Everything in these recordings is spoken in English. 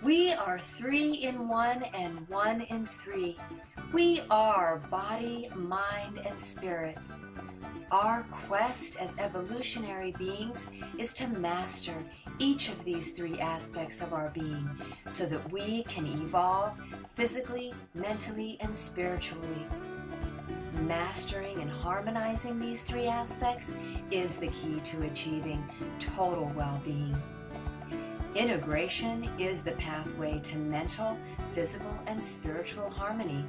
We are 3 in 1 and 1 in 3. We are body, mind, and spirit. Our quest as evolutionary beings is to master each of these 3 aspects of our being so that we can evolve physically, mentally, and spiritually. Mastering and harmonizing these 3 aspects is the key to achieving total well-being. Integration is the pathway to mental, physical, and spiritual harmony,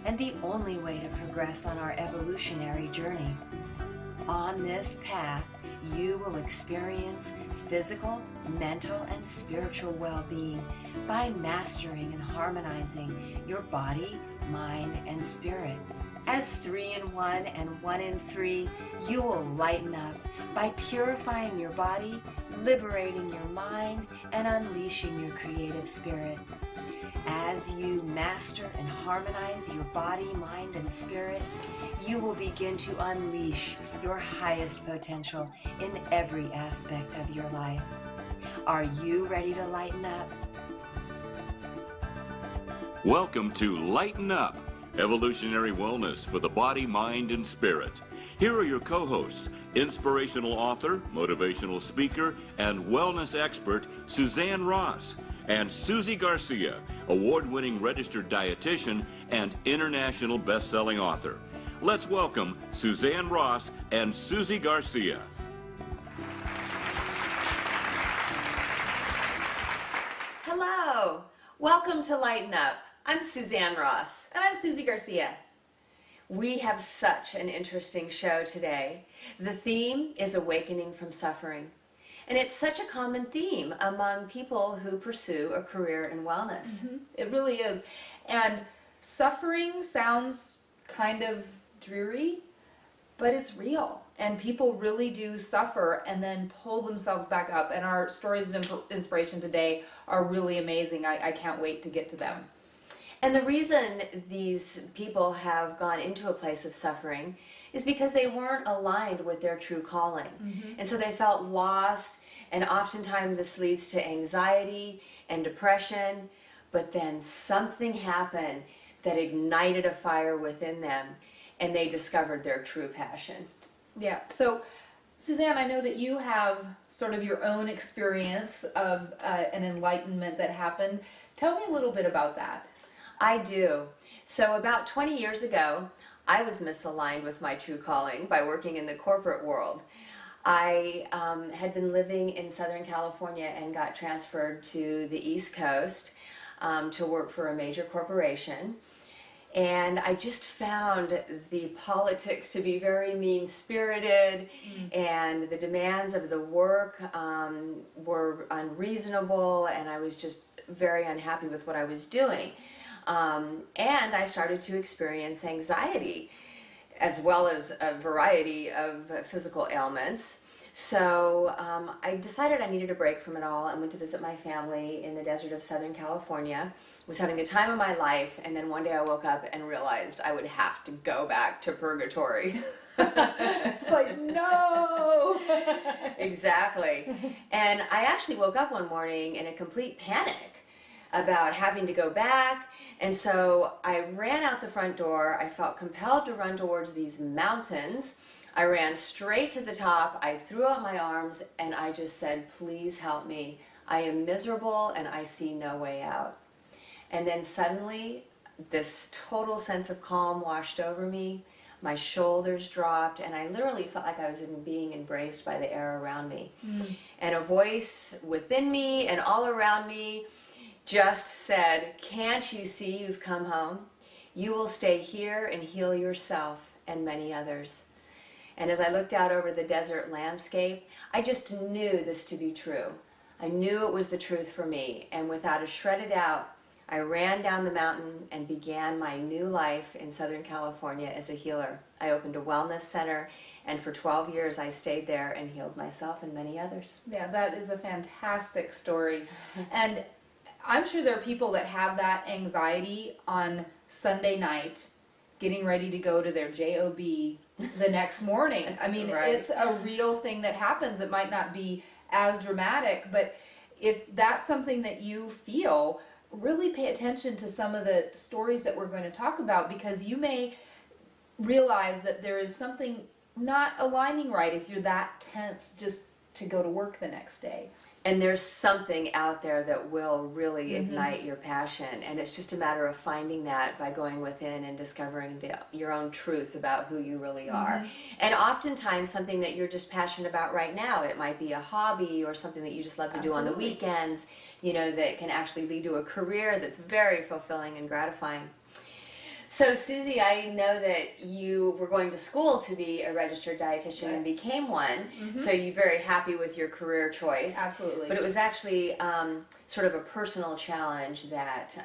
and the only way to progress on our evolutionary journey. On this path, you will experience physical, mental, and spiritual well-being by mastering and harmonizing your body, mind, and spirit. As 3 in 1 and 1 in 3, you will lighten up by purifying your body, liberating your mind, and unleashing your creative spirit. As you master and harmonize your body, mind, and spirit, you will begin to unleash your highest potential in every aspect of your life. Are you ready to lighten up? Welcome to Lighten Up, evolutionary wellness for the body, mind, and spirit. Here are your co-hosts, inspirational author, motivational speaker, and wellness expert Suzanne Ross, and Susie Garcia, award-winning registered dietitian and international best-selling author. Let's welcome Suzanne Ross and Susie Garcia. Hello, welcome to Lighten Up. I'm Suzanne Ross. And I'm Susie Garcia. We have such an interesting show today. The theme is awakening from suffering. And it's such a common theme among people who pursue a career in wellness. Mm-hmm. It really is. And suffering sounds kind of dreary, but it's real. And people really do suffer and then pull themselves back up. And our stories of inspiration today are really amazing. I can't wait to get to them. And the reason these people have gone into a place of suffering is because they weren't aligned with their true calling. Mm-hmm. And so they felt lost, and oftentimes this leads to anxiety and depression, but then something happened that ignited a fire within them, and they discovered their true passion. Yeah, so Suzanne, I know that you have sort of your own experience of an enlightenment that happened. Tell me a little bit about that. I do. So about 20 years ago, I was misaligned with my true calling by working in the corporate world. I had been living in Southern California and got transferred to the East Coast to work for a major corporation. And I just found the politics to be very mean-spirited, and the demands of the work were unreasonable, and I was just very unhappy with what I was doing. And I started to experience anxiety as well as a variety of physical ailments. So I decided I needed a break from it all and went to visit my family in the desert of Southern California. Was having the time of my life, and then one day I woke up and realized I would have to go back to purgatory. It's like, no! Exactly. And I actually woke up one morning in a complete panic about having to go back, and so I ran out the front door. I felt compelled to run towards these mountains. I ran straight to the top. I threw up my arms and I just said, please help me. I am miserable and I see no way out. And then suddenly this total sense of calm washed over me. My shoulders dropped, and I literally felt like I was being embraced by the air around me. And a voice within me and all around me just said, can't you see you've come home? You will stay here and heal yourself and many others. And as I looked out over the desert landscape, I just knew this to be true. I knew it was the truth for me, and without a shredded out, I ran down the mountain and began my new life in Southern California as a healer. I opened a wellness center, and for 12 years I stayed there and healed myself and many others. Yeah, that is a fantastic story. And I'm sure there are people that have that anxiety on Sunday night, getting ready to go to their job the next morning. I mean, Right. It's a real thing that happens. It might not be as dramatic, but if that's something that you feel, really pay attention to some of the stories that we're going to talk about, because you may realize that there is something not aligning right if you're that tense just to go to work the next day. And there's something out there that will really ignite your passion, and it's just a matter of finding that by going within and discovering your own truth about who you really are. And oftentimes something that you're just passionate about right now, it might be a hobby or something that you just love to do on the weekends, you know, that can actually lead to a career that's very fulfilling and gratifying. So Susie, I know that you were going to school to be a registered dietitian and became one, so you're very happy with your career choice. Absolutely. But it was actually sort of a personal challenge that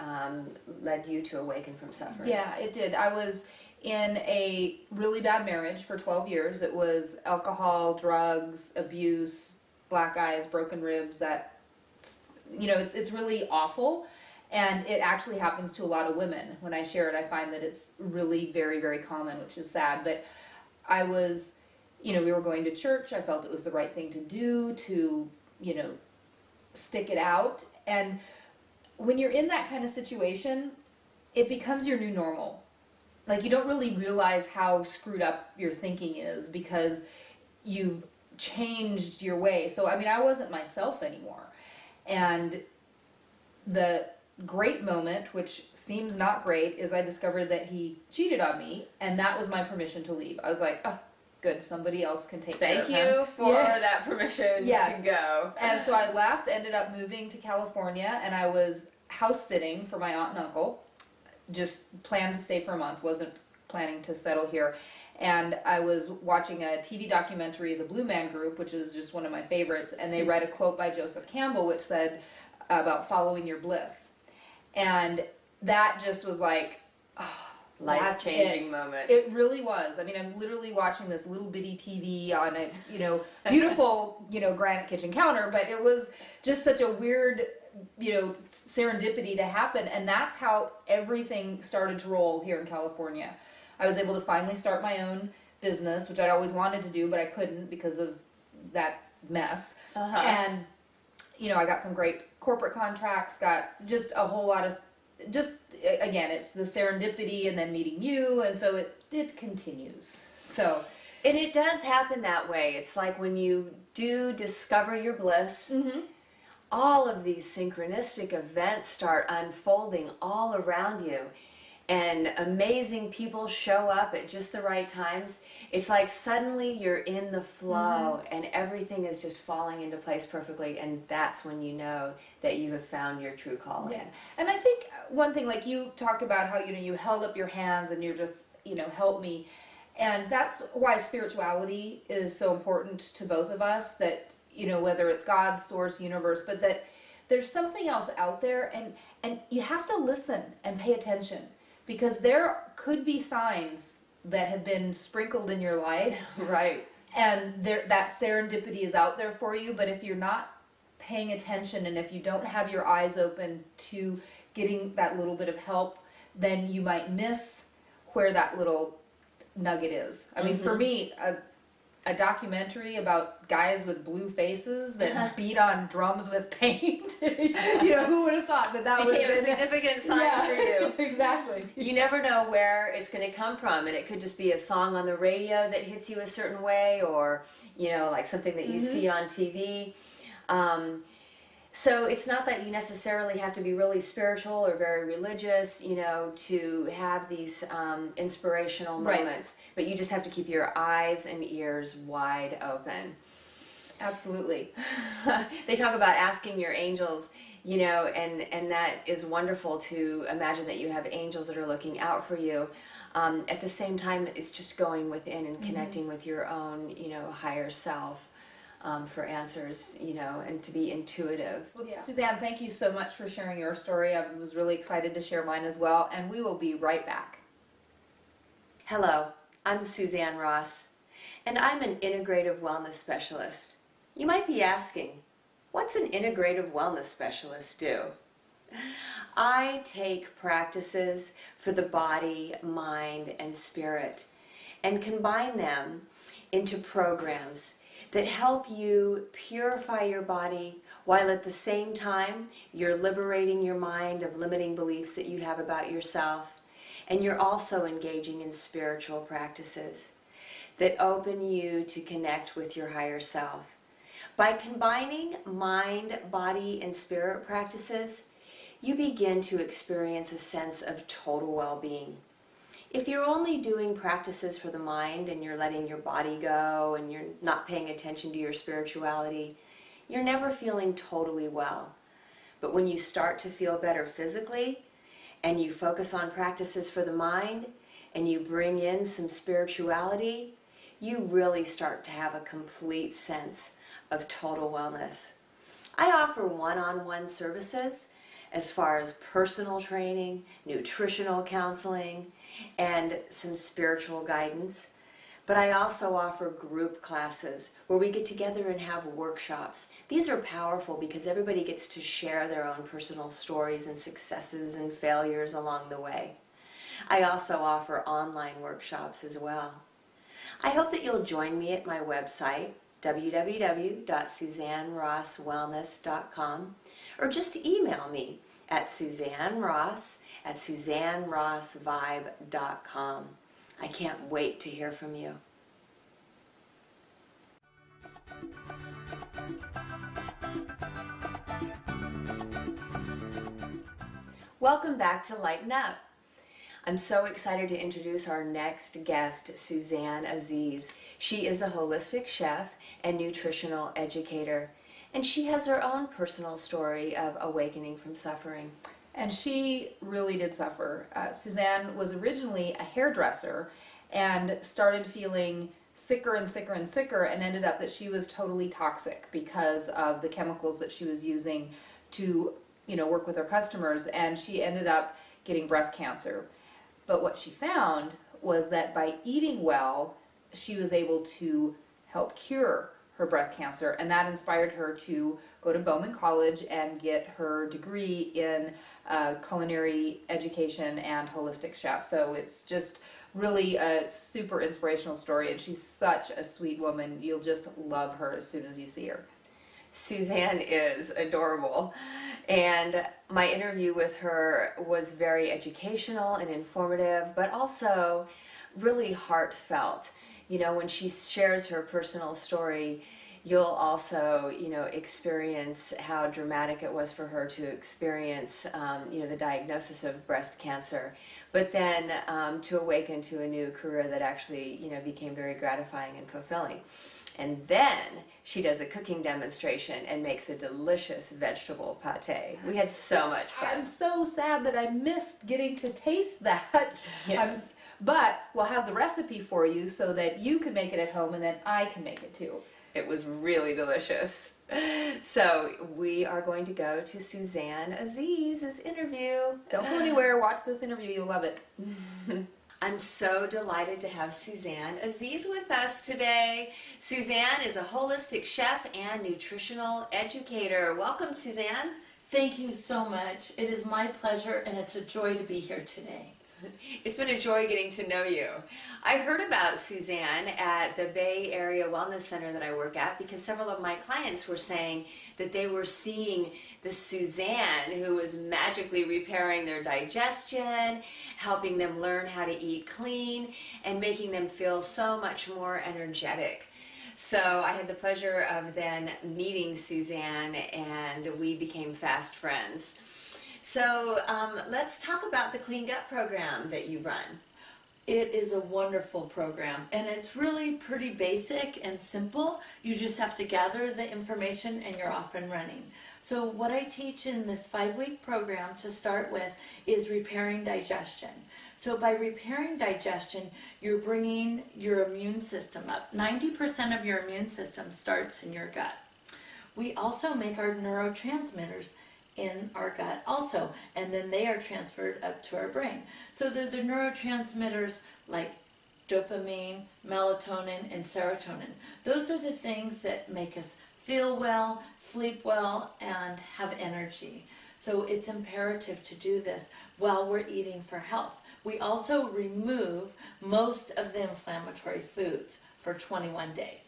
led you to awaken from suffering. Yeah, it did. I was in a really bad marriage for 12 years. It was alcohol, drugs, abuse, black eyes, broken ribs. That, you know, it's really awful. And it actually happens to a lot of women. When I share it, I find that it's really very, very common, which is sad. But I was, you know, we were going to church. I felt it was the right thing to do to, you know, stick it out. And when you're in that kind of situation, it becomes your new normal. Like, you don't really realize how screwed up your thinking is because you've changed your way. So, I mean, I wasn't myself anymore. And the great moment, which seems not great, is I discovered that he cheated on me, and that was my permission to leave. I was like, oh, good, somebody else can take care of him. Thank you for that permission to go. And so I left, ended up moving to California, and I was house sitting for my aunt and uncle. Just planned to stay for a month, wasn't planning to settle here. And I was watching a TV documentary, The Blue Man Group, which is just one of my favorites, and they read a quote by Joseph Campbell which said about following your bliss. And that just was like, oh, life-changing moment. It really was. I mean, I'm literally watching this little bitty TV on a, you know, beautiful, you know, granite kitchen counter, but it was just such a weird, you know, serendipity to happen. And that's how everything started to roll here in California. I was able to finally start my own business, which I'd always wanted to do, but I couldn't because of that mess. And, you know, I got some great corporate contracts, got just a whole lot of, just, again, it's the serendipity and then meeting you, and so it continues. So, and it does happen that way. It's like when you do discover your bliss, all of these synchronistic events start unfolding all around you. And amazing people show up at just the right times. It's like suddenly you're in the flow and everything is just falling into place perfectly, and that's when you know that you have found your true calling. Yeah. And I think one thing, like you talked about how, you know, you held up your hands and you're just, you know, help me. And that's why spirituality is so important to both of us, that, you know, whether it's God, source, universe, but that there's something else out there, and you have to listen and pay attention. Because there could be signs that have been sprinkled in your life. Right. And that serendipity is out there for you, but if you're not paying attention and if you don't have your eyes open to getting that little bit of help, then you might miss where that little nugget is. I mean, for me, a documentary about guys with blue faces that beat on drums with paint. You know, who would have thought that would became have a significant sign for you. Exactly. You never know where it's going to come from, and it could just be a song on the radio that hits you a certain way, or, you know, like something that you see on TV. So it's not that you necessarily have to be really spiritual or very religious, you know, to have these inspirational moments. But you just have to keep your eyes and ears wide open. Absolutely. They talk about asking your angels, you know, and that is wonderful to imagine that you have angels that are looking out for you. At the same time, it's just going within and connecting with your own, you know, higher self. For answers, you know, and to be intuitive. Well, Suzanne, thank you so much for sharing your story. I was really excited to share mine as well, and we will be right back. Hello, I'm Suzanne Ross, and I'm an integrative wellness specialist. You might be asking, what's an integrative wellness specialist do? I take practices for the body, mind, and spirit and combine them into programs that help you purify your body while at the same time you're liberating your mind of limiting beliefs that you have about yourself, and you're also engaging in spiritual practices that open you to connect with your higher self. By combining mind, body, and spirit practices, you begin to experience a sense of total well-being. If you're only doing practices for the mind and you're letting your body go and you're not paying attention to your spirituality, you're never feeling totally well. But when you start to feel better physically and you focus on practices for the mind and you bring in some spirituality, you really start to have a complete sense of total wellness. I offer one-on-one services as far as personal training, nutritional counseling, and some spiritual guidance. But I also offer group classes where we get together and have workshops. These are powerful because everybody gets to share their own personal stories and successes and failures along the way. I also offer online workshops as well. I hope that you'll join me at my website, www.suzannerosswellness.com, or just email me at suzanneross@suzannerossvibe.com. I can't wait to hear from you. Welcome back to Lighten Up. I'm so excited to introduce our next guest, Suzanne Aziz. She is a holistic chef and nutritional educator, and she has her own personal story of awakening from suffering. And she really did suffer. Suzanne was originally a hairdresser and started feeling sicker and sicker and sicker, and ended up that she was totally toxic because of the chemicals that she was using to, work with her customers, and she ended up getting breast cancer. But what she found was that by eating well, she was able to help cure her breast cancer, and that inspired her to go to Bowman College and get her degree in culinary education and holistic chef. So it's just really a super inspirational story, and she's such a sweet woman. You'll just love her as soon as you see her. Suzanne is adorable, and my interview with her was very educational and informative, but also really heartfelt. When she shares her personal story, you'll also, experience how dramatic it was for her to experience, the diagnosis of breast cancer, but then to awaken to a new career that actually, became very gratifying and fulfilling. And then she does a cooking demonstration and makes a delicious vegetable pate. We had so much fun. I'm so sad that I missed getting to taste that. Yes. But we'll have the recipe for you so that you can make it at home and then I can make it too. It was really delicious. So we are going to go to Suzanne Aziz's interview. Don't go anywhere. Watch this interview. You'll love it. I'm so delighted to have Suzanne Aziz with us today. Suzanne is a holistic chef and nutritional educator. Welcome, Suzanne. Thank you so much. It is my pleasure, and it's a joy to be here today. It's been a joy getting to know you. I heard about Suzanne at the Bay Area Wellness Center that I work at because several of my clients were saying that they were seeing the Suzanne who was magically repairing their digestion, helping them learn how to eat clean, and making them feel so much more energetic. So I had the pleasure of then meeting Suzanne, and we became fast friends. So let's talk about the Clean Gut program that you run. It is a wonderful program, and it's really pretty basic and simple. You just have to gather the information and you're off and running. So what I teach in this 5-week program to start with is repairing digestion. So by repairing digestion, you're bringing your immune system up. 90% of your immune system starts in your gut. We also make our neurotransmitters in our gut also, and then they are transferred up to our brain. So they're the neurotransmitters like dopamine, melatonin, and serotonin. Those are the things that make us feel well, sleep well, and have energy. So it's imperative to do this while we're eating for health. We also remove most of the inflammatory foods for 21 days.